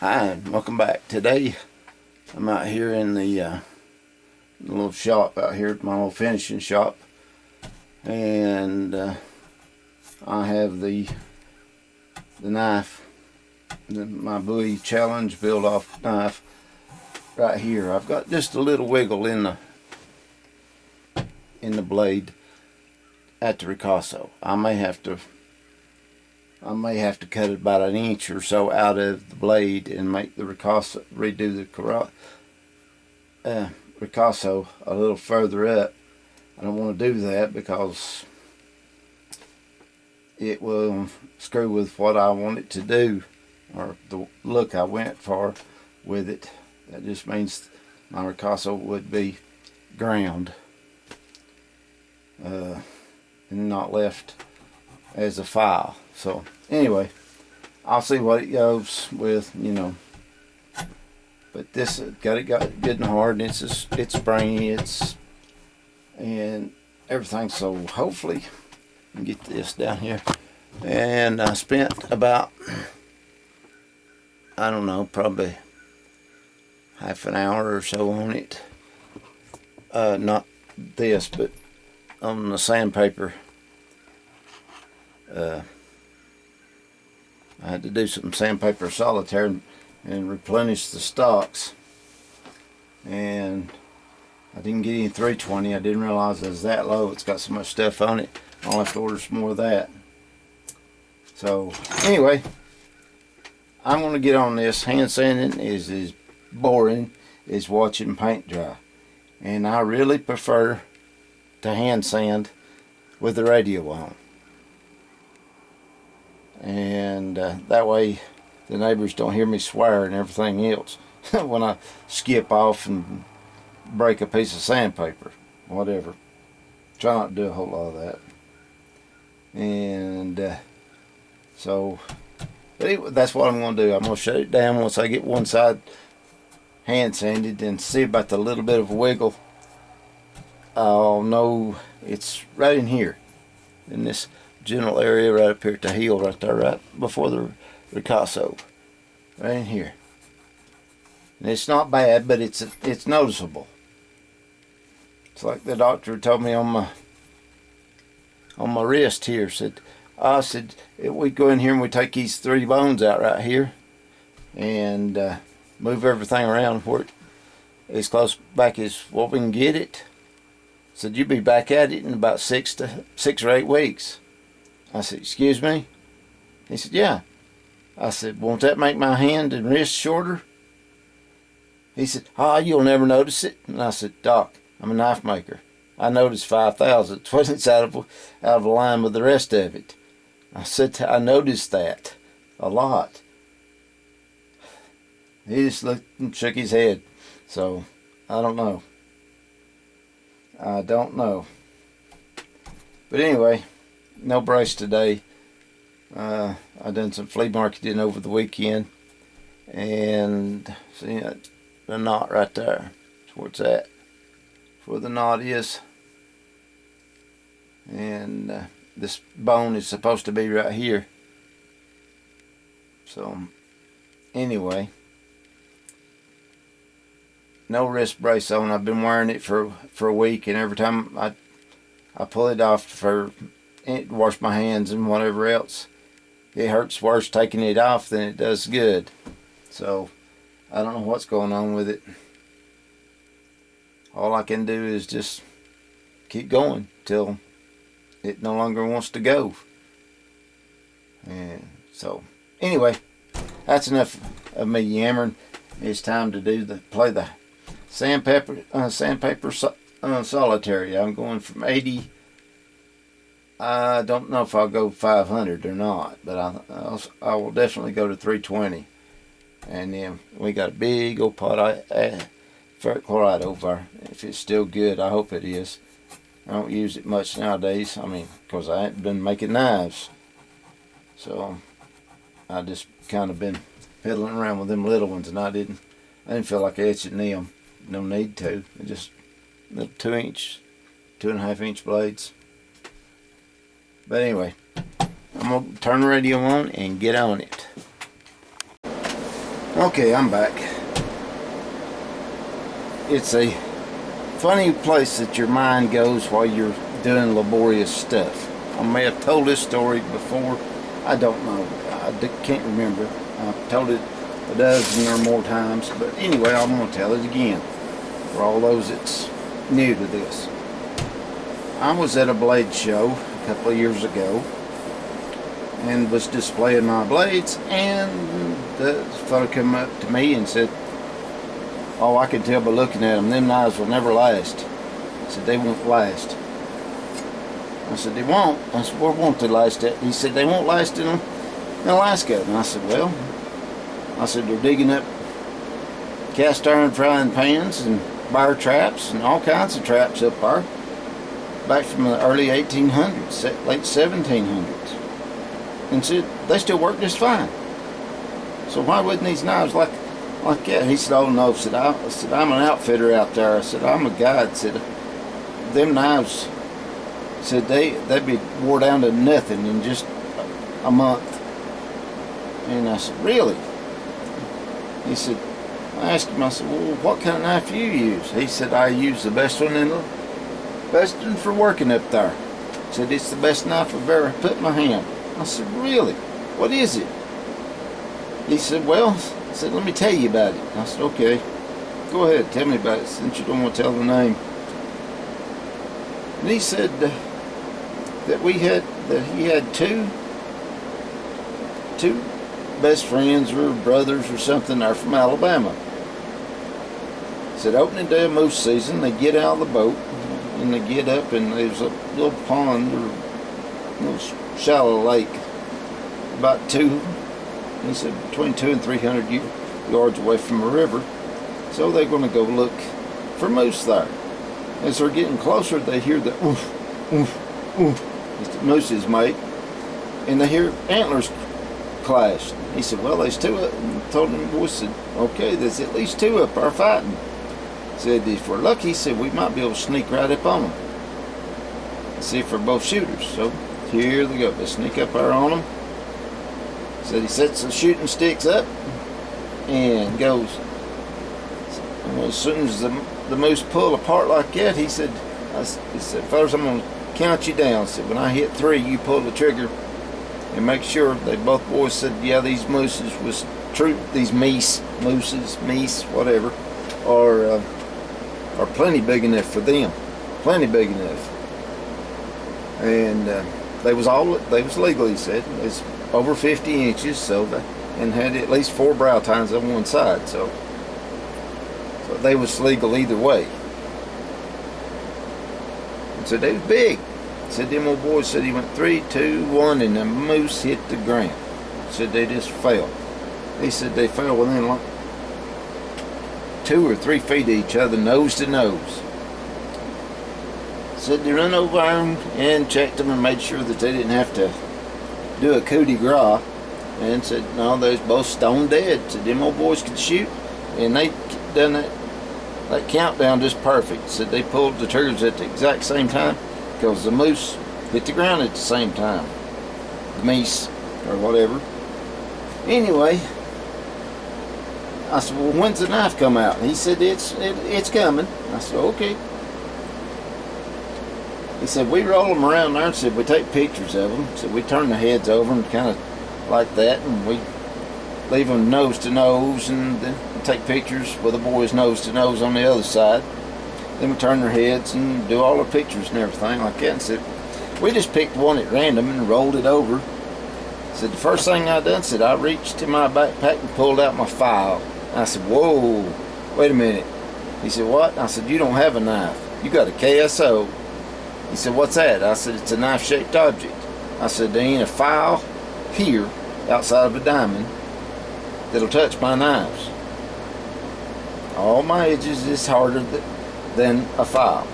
Hi, and welcome back. Today I'm out here in the little shop out here at my little finishing shop, and I have the knife, my Bowie Challenge Build Off knife right here. I've got just a little wiggle in the blade at the ricasso. I may have to cut it about an inch or so out of the blade and make the ricasso, redo the ricasso a little further up. I don't want to do that because it will screw with what I want it to do, or the look I went for with it. That just means my ricasso would be ground and not left as a file. So anyway, I'll see what it goes with, you know. But this got it good and hard, and it's springy, and everything. So hopefully, I can get this down here. And I spent about, I don't know, probably half an hour or so on it. Not this, but on the sandpaper. I had to do some sandpaper solitaire and replenish the stocks, and I didn't get any 320. I didn't realize it was that low. It's got so much stuff on it. I'll have to order some more of that. So anyway, I'm going to get on this. Hand sanding is as boring as watching paint dry, and I really prefer to hand sand with the radio on. And that way the neighbors don't hear me swear and everything else when I skip off and break a piece of sandpaper, whatever. Try not to do a whole lot of that. And so but anyway, that's what I'm going to do. I'm going to shut it down once I get one side hand sanded and see about the little bit of wiggle. I'll know it's right in here, in this general area right up here at the heel, right there, right before the ricasso, right in here. And it's not bad, but it's noticeable. It's like the doctor told me on my wrist here. Said we go in here and we take these 3 bones out right here and move everything around where as close back as what we can get it. Said you'll be back at it in about 6 or 8 weeks. I said, excuse me? He said, yeah. I said, won't that make my hand and wrist shorter? He said, you'll never notice it. And I said, Doc, I'm a knife maker. I noticed 5 thousandths when it's out of line with the rest of it. I said, I noticed that a lot. He just looked and shook his head. So, I don't know. But anyway, no brace today. I done some flea marketing over the weekend, and see the knot right there. That's where it's at. That's where the knot is. And this bone is supposed to be right here. So anyway, no wrist brace on. I've been wearing it for a week, and every time I pull it off to wash my hands and whatever else, it hurts worse taking it off than it does good. So I don't know what's going on with it. All I can do is just keep going till it no longer wants to go. And so anyway, that's enough of me yammering. It's time to play the sandpaper solitaire. I'm going from 80. I don't know if I'll go 500 or not, but I will definitely go to 320. And then we got a big old pot of ferric chloride over. If it's still good, I hope it is. I don't use it much nowadays. I mean, because I ain't been making knives. So I just kind of been fiddling around with them little ones, and I didn't feel like etching them. No need to. Just little 2.5 inch blades. But anyway, I'm going to turn the radio on and get on it. Okay, I'm back. It's a funny place that your mind goes while you're doing laborious stuff. I may have told this story before. I don't know. Can't remember. I've told it a dozen or more times. But anyway, I'm going to tell it again for all those that's new to this. I was at a blade show a couple of years ago and was displaying my blades, and the fellow came up to me and said, "Oh, I can tell by looking at them, them knives will never last." I said, "They won't last." I said, "They won't." I said, "Where won't they last at?" He said, "They won't last in Alaska." And I said, "Well," I said, "they're digging up cast iron frying pans and bar traps and all kinds of traps up there, back from the early 1800s, late 1700s. And said, they still work just fine. So why wouldn't these knives like that?" He said, "Oh no," I said, "I'm an outfitter out there." I said, "I'm a guide." I said, "Them knives," said, they'd be wore down to nothing in just a month." And I said, "Really?" He said, I asked him, I said, "Well, what kind of knife do you use?" He said, "I use the best one for working up there." He said, "It's the best knife I've ever put in my hand." I said, "Really? What is it?" He said, "Well," I said, "let me tell you about it." I said, "Okay, go ahead, tell me about it since you don't want to tell the name." And he said that he had two best friends or brothers or something that are from Alabama. He said opening day of moose season, they get out of the boat and they get up, and there's a little pond or a little shallow lake about he said between 200 and 300 yards away from a river. So they're going to go look for moose there. As they're getting closer, they hear the oof, oof, oof as the mooses make, and they hear antlers clash. He said, "Well, there's two up," and told him, boys, said, "Okay, there's at least two up there fighting." Said, "If we're lucky," he said, "we might be able to sneak right up on them. See if they're both shooters." So here they go. They sneak up there on them. Said he sets the shooting sticks up and goes. And as soon as the moose pull apart like that, he said, "Fellas, I'm going to count you down." Said, "When I hit 3, you pull the trigger and make sure." They both boys said, "Yeah, these mooses was true. These meese, whatever, are plenty big enough for them. Plenty big enough." And they was legal. He said it's over 50 inches, and had at least 4 brow tines on one side, so they was legal either way. And so they was big. Said them old boys said he went 3, 2, 1, and the moose hit the ground. Said they just fell. He said they fell within like 2 or 3 feet of each other, nose to nose. Said they run over and checked them and made sure that they didn't have to do a coup de grace, and said no, they was both stone dead. Said them old boys could shoot, and they done that countdown just perfect. Said they pulled the triggers at the exact same time because the moose hit the ground at the same time, the meese or whatever. Anyway, I said, "Well, when's the knife come out?" And he said, it's coming. I said, "Okay." He said, "We roll them around there," and said, "We take pictures of them." So we turn the heads over and kind of like that, and we leave them nose to nose, and then take pictures with the boys nose to nose on the other side. Then we turn their heads and do all the pictures and everything like that. And said, we just picked one at random and rolled it over. Said, the first thing I done, said, I reached in my backpack and pulled out my file. I said, "Whoa, wait a minute." He said, "What?" I said, "You don't have a knife. You got a KSO." He said, "What's that?" I said, "It's a knife-shaped object." I said, "There ain't a file here outside of a diamond that'll touch my knives. All my edges is harder than a file."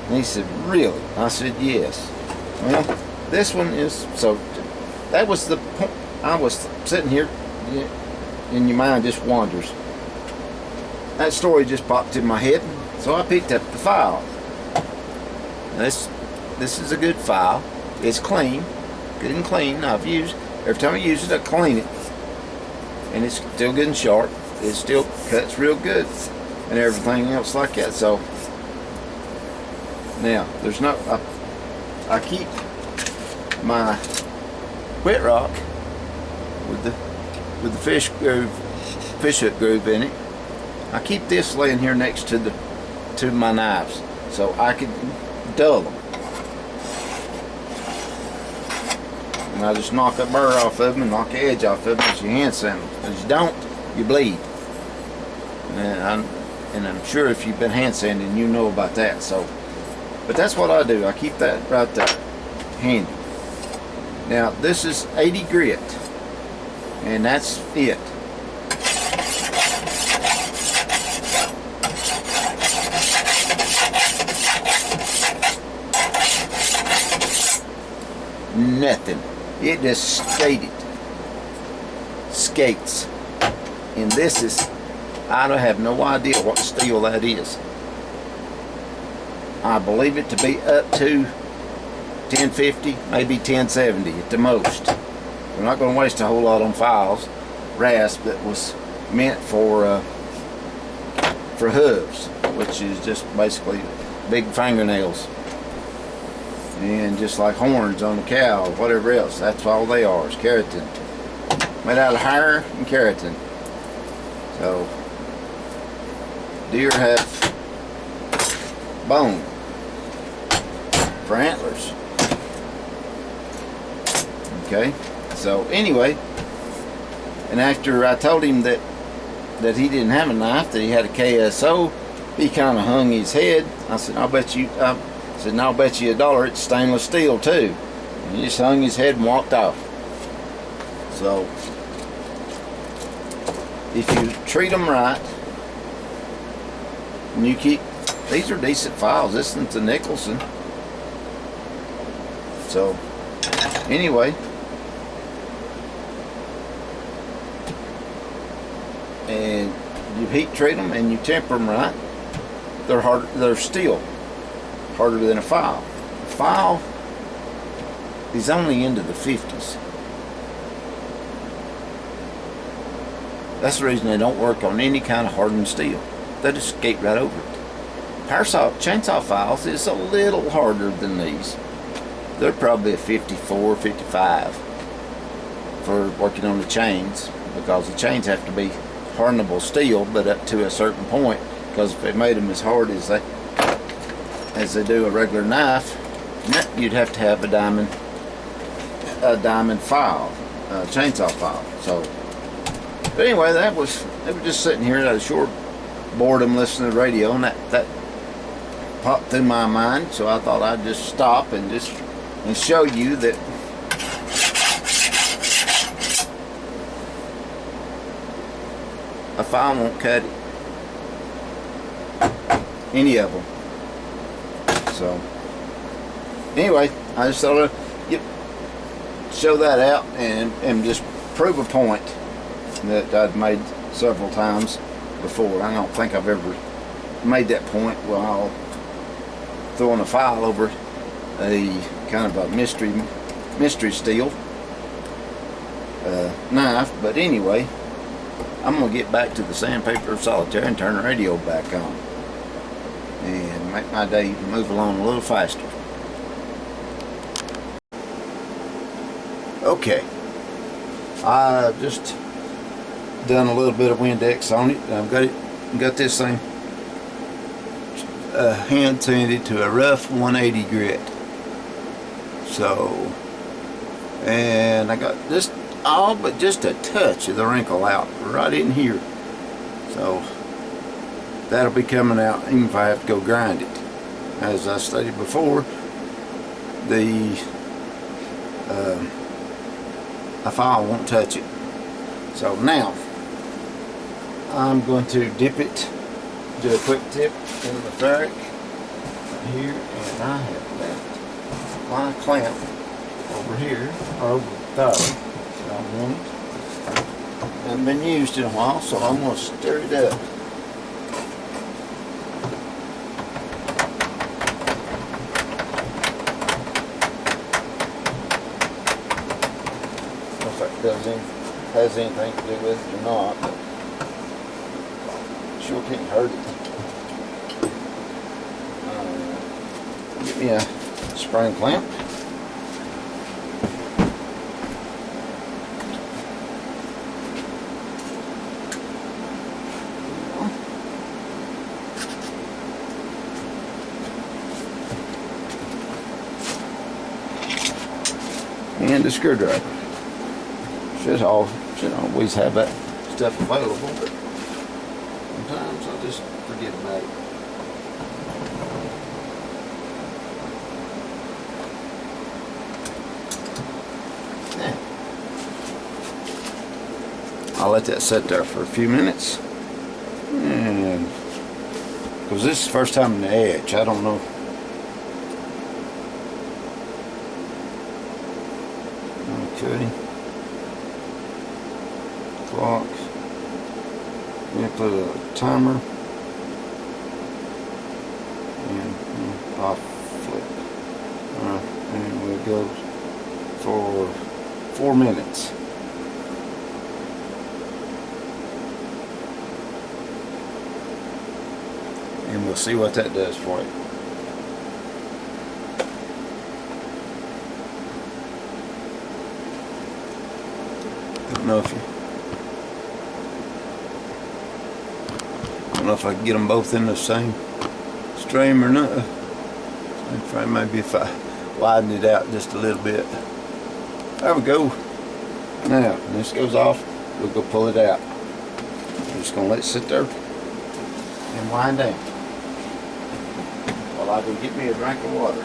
And he said, "Really?" I said, "Yes." Well, this one is, so that was the point. I was sitting here, and your mind just wanders. That story just popped in my head, so I picked up the file. This is a good file. It's clean, good and clean. Every time I use it, I clean it. and it's still getting sharp. It still cuts real good and everything else like that. So now there's no, I keep my wet rock with the fish hook groove in it. I keep this laying here next to my knives so I can dull them. And I just knock a burr off of them and knock the edge off of them as you hand sand them. As you don't, you bleed. And I'm sure if you've been hand sanding, you know about that. So, but that's what I do. I keep that right there, handy. Now this is 80 grit, and that's it. Nothing. It just skates. And this is, I don't have no idea what steel that is. I believe it to be up to 1050, maybe 1070 at the most. We're not going to waste a whole lot on files. Rasp that was meant for hooves, which is just basically big fingernails. And just like horns on a cow or whatever else, that's all they are, is keratin. Made out of hair and keratin. So, deer have bone for antlers. Okay, so anyway, and after I told him that he didn't have a knife, that he had a KSO, he kind of hung his head. I said, I'll bet you, said, and I'll bet you $1 it's stainless steel too. And he just hung his head and walked off. So, if you treat them right, and you keep, these are decent files. This one's a Nicholson. So, anyway, and you heat treat them and you temper them right, they're hard. They're steel. Harder than a file. A file is only into the 50s. That's the reason they don't work on any kind of hardened steel. They just skate right over it. Power saw, chainsaw files is a little harder than these. They're probably a 54, 55 for working on the chains, because the chains have to be hardenable steel, but up to a certain point, because if they made them as hard as they do a regular knife, you'd have to have a diamond file, chainsaw file. So, but anyway, they were just sitting here out of short boredom listening to the radio, and that popped through my mind. So I thought I'd just stop and show you that a file won't cut it. Any of them. So, anyway, I just thought I'd show that out and just prove a point that I'd made several times before. I don't think I've ever made that point while throwing a file over a kind of a mystery steel knife. But anyway, I'm going to get back to the sandpaper solitaire and turn the radio back on and make my day move along a little faster. Okay, I just done a little bit of Windex on it. I've got this thing hand sanded to a rough 180 grit. So, and I got just all but just a touch of the wrinkle out right in here. So that'll be coming out even if I have to go grind it. As I stated before, a file won't touch it. So now I'm going to dip it, do a quick dip into the ferric right here, and I have left my clamp over here, or over the thumb. Hasn't been used in a while, so I'm going to stir it up. If that goes in. has anything to do with it or not, but sure can't hurt it. Get me a spring clamp. And a screwdriver. Should always have that stuff available, but sometimes I just forget about it. I'll let that sit there for a few minutes, and because this is the first time in the etch, I don't know. Okay. Clock. We put a timer and off flip. And we'll go for 4 minutes. And we'll see what that does for you. I don't know if I can get them both in the same stream or not. Maybe if I widen it out just a little bit. There we go. Now, when this goes off, we'll go pull it out. I'm just going to let it sit there and wind down while I go get me a drink of water.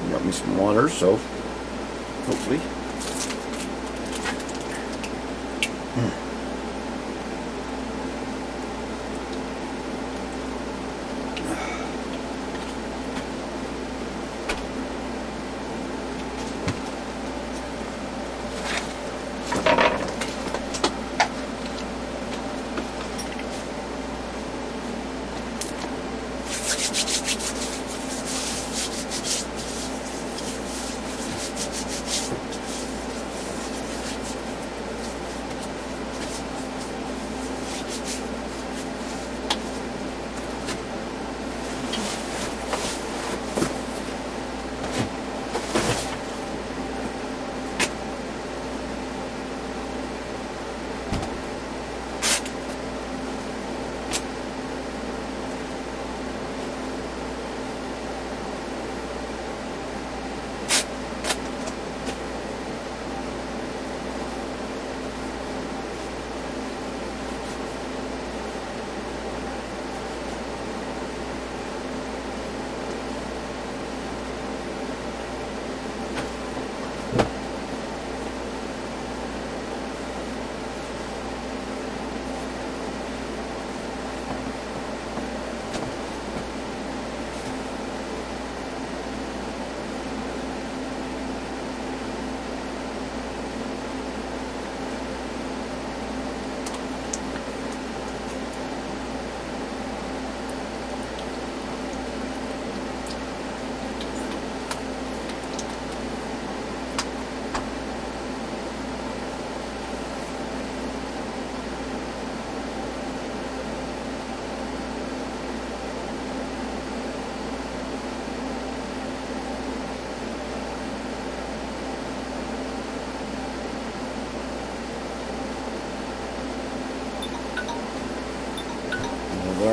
Got me some water, so hopefully.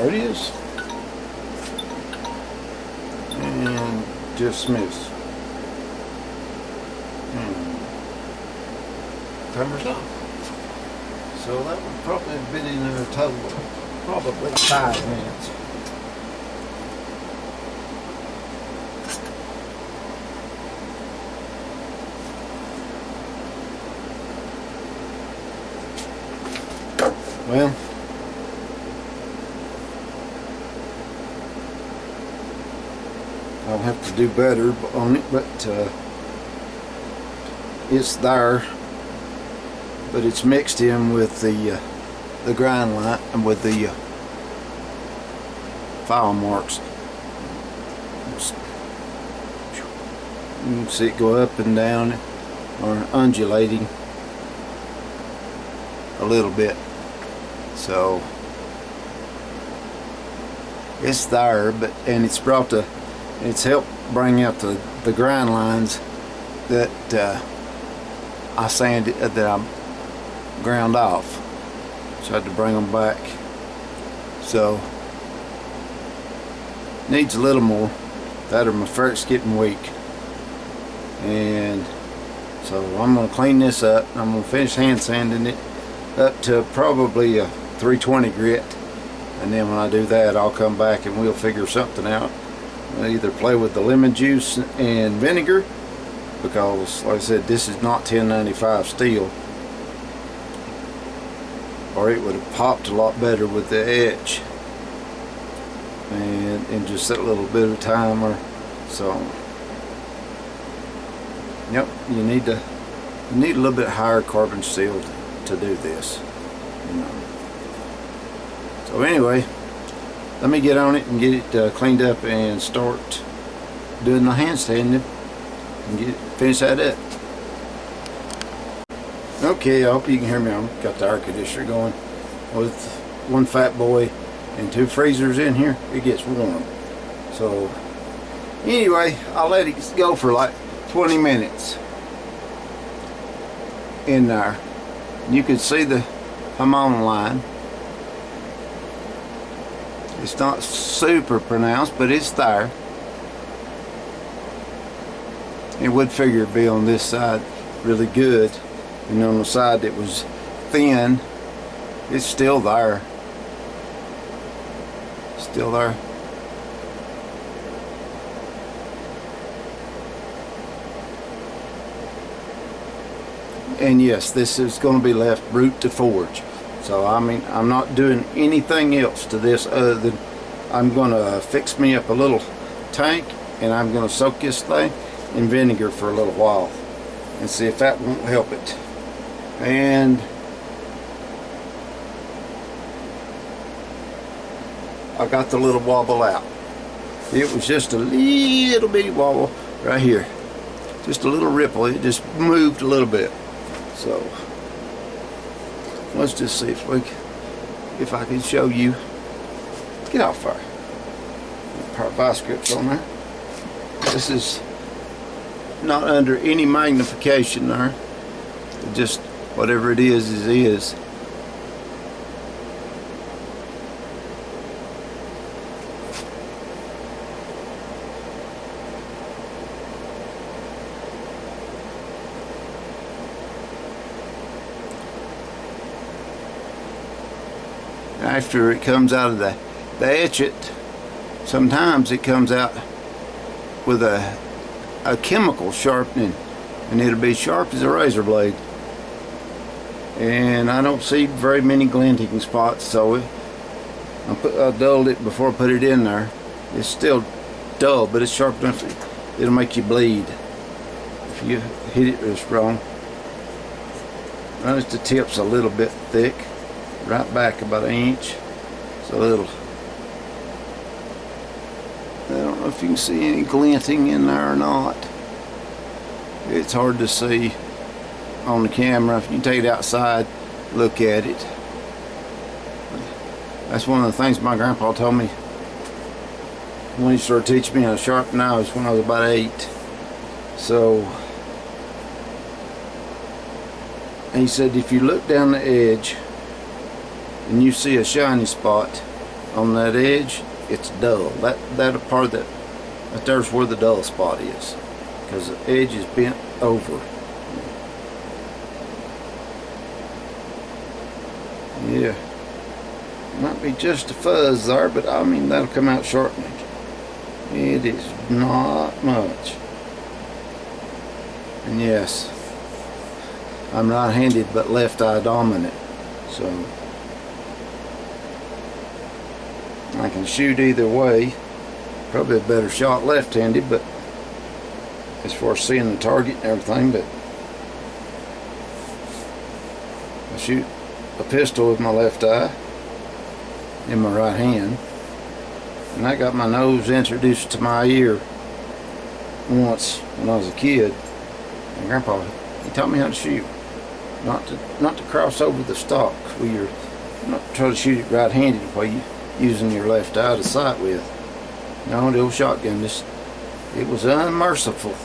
There it is. And just miss. Timer's off. So that would probably have been in there a total of probably 5 minutes. Well, I'll have to do better on it, but it's there. But it's mixed in with the grind line and with the file marks. You can see it go up and down or undulating a little bit. So it's there, and it's helped bring out the grind lines that I sanded, that I ground off. So I had to bring them back. So needs a little more. That or my ferrit's getting weak. And so I'm going to clean this up. I'm going to finish hand sanding it up to probably a 320 grit, and then when I do that, I'll come back and we'll figure something out. I'll either play with the lemon juice and vinegar, because like I said, this is not 1095 steel, or it would have popped a lot better with the etch and in just that little bit of timer. So yep, you need a little bit higher carbon steel to do this, you know. So anyway, let me get on it and get it cleaned up and start doing the handstanding and finish that up. Okay, I hope you can hear me. I've got the air conditioner going. With one fat boy and 2 freezers in here, it gets warm. So anyway, I'll let it go for like 20 minutes in there. You can see I'm on the line. It's not super pronounced, but it's there. It would figure it'd be on this side really good, and on the side that was thin, it's still there. Still there. And yes, this is going to be left root to forge. So I mean, I'm not doing anything else to this other than I'm going to fix me up a little tank, and I'm going to soak this thing in vinegar for a little while and see if that won't help it. And I got the little wobble out. It was just a little bitty wobble right here, just a little ripple. It just moved a little bit. So let's just see if I can show you. Get off there. Pair of vice grips on there. This is not under any magnification there. Just whatever it is is. After it comes out of the etch it, sometimes it comes out with a chemical sharpening, and it'll be sharp as a razor blade, and I don't see very many glinting spots. So I dulled it before I put it in there. It's still dull, but it's sharp enough it'll make you bleed if you hit it real strong. Notice the tip's a little bit thick, right back about 1 inch, so I don't know if you can see any glinting in there or not. It's hard to see on the camera. If you take it outside, look at it. That's one of the things my grandpa told me when he started teaching me how to sharpen knives when I was about 8. So he said if you look down the edge and you see a shiny spot, on that edge, it's dull. That part that there's where the dull spot is, because the edge is bent over. Yeah, might be just a fuzz there, but I mean that'll come out sharpening. It is not much. And yes, I'm right-handed but left eye dominant, so I can shoot either way. Probably a better shot left-handed, but as far as seeing the target and everything, but I shoot a pistol with my left eye in my right hand, and I got my nose introduced to my ear once when I was a kid, and Grandpa, he taught me how to shoot, not to cross over the stock where you're not try to shoot it right-handed while you using your left eye to sight with. No, the old shotgun, it was unmerciful.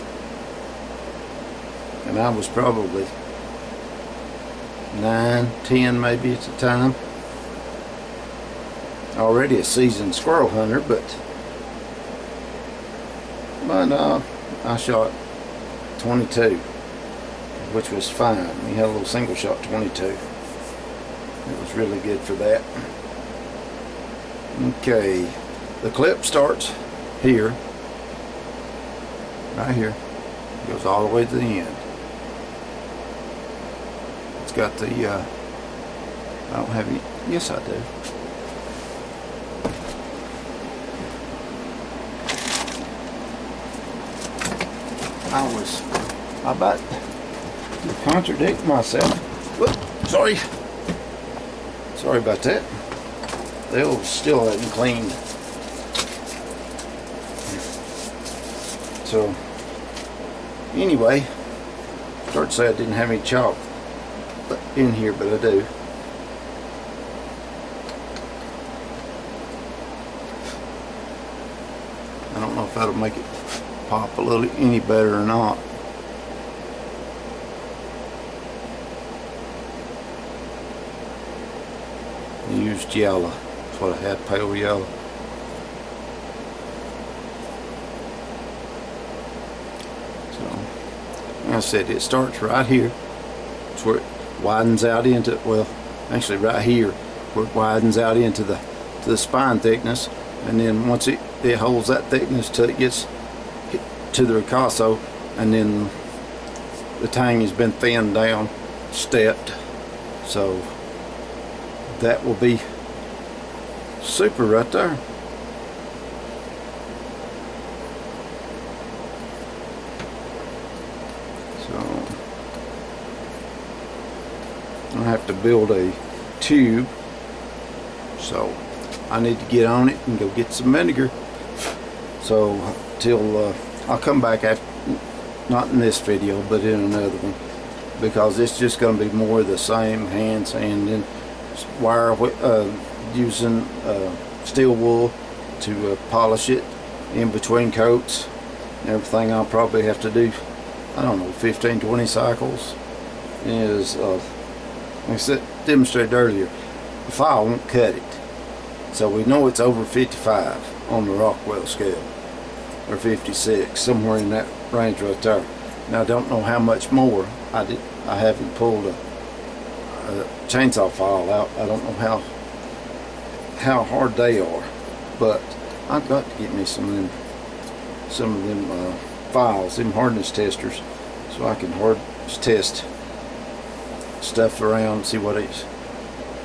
And I was probably 9, 10 maybe at the time. Already a seasoned squirrel hunter, but I shot 22, which was fine. We had a little single shot 22. It was really good for that. Okay, the clip starts here, right here, goes all the way to the end. It's got the, I don't have any, yes I do. I about to contradict myself. Whoop, sorry about that. They'll still haven't cleaned. So anyway, start to say I didn't have any chalk in here, but I do. I don't know if that'll make it pop a little any better or not. I used yellow. That's what I had, pale yellow. So, like I said, it starts right here. It's where it widens out into, well, actually right here, where it widens out into the spine thickness, and then once it holds that thickness till it gets to the ricasso, and then the tang has been thinned down, stepped, so that will be super right there. So I have to build a tube, so I need to get on it and go get some vinegar. So till I'll come back after, not in this video, but in another one, because it's just going to be more of the same, hand sanding, wire, using steel wool to polish it in between coats and everything. I'll probably have to do, I don't know, 15-20 cycles. Is like I said, demonstrated earlier, the file won't cut it, so we know it's over 55 on the Rockwell scale, or 56, somewhere in that range right there. Now I don't know how much more. I haven't pulled a chainsaw file out. I don't know how hard they are, but I've got to get me some of them files, them hardness testers, so I can hardness test stuff around, see what it's,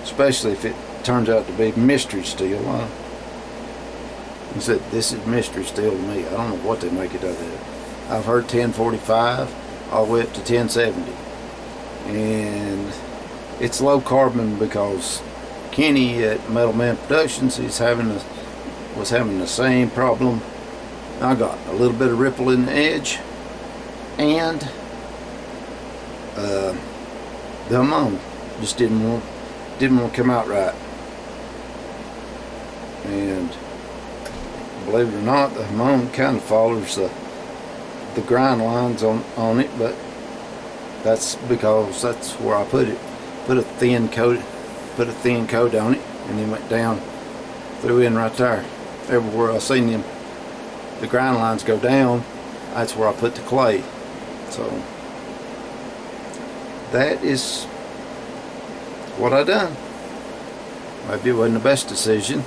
especially if it turns out to be mystery steel. I said, this is mystery steel to me. I don't know what they make it out of. I've heard 1045 all the way up to 1070, and it's low carbon because Kenny at Metal Man Productions was having the same problem. I got a little bit of ripple in the edge, and the amount just didn't want to come out right. And believe it or not, the Hamon kind of follows the grind lines on it, but that's because that's where I put it. Put a thin coat on it, and then went down threw in right there. Everywhere I seen them, the grind lines go down, that's where I put the clay. So that is what I done. Maybe it wasn't the best decision,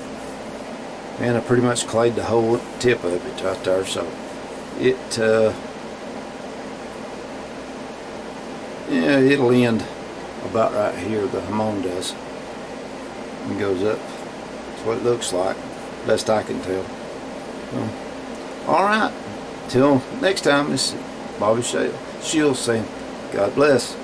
and I pretty much clayed the whole tip of it right there. So it yeah, it'll end about right here. The Hamon does, and goes up. That's what it looks like, best I can tell. So, all right, till next time. This is Bobby Shields saying, God bless.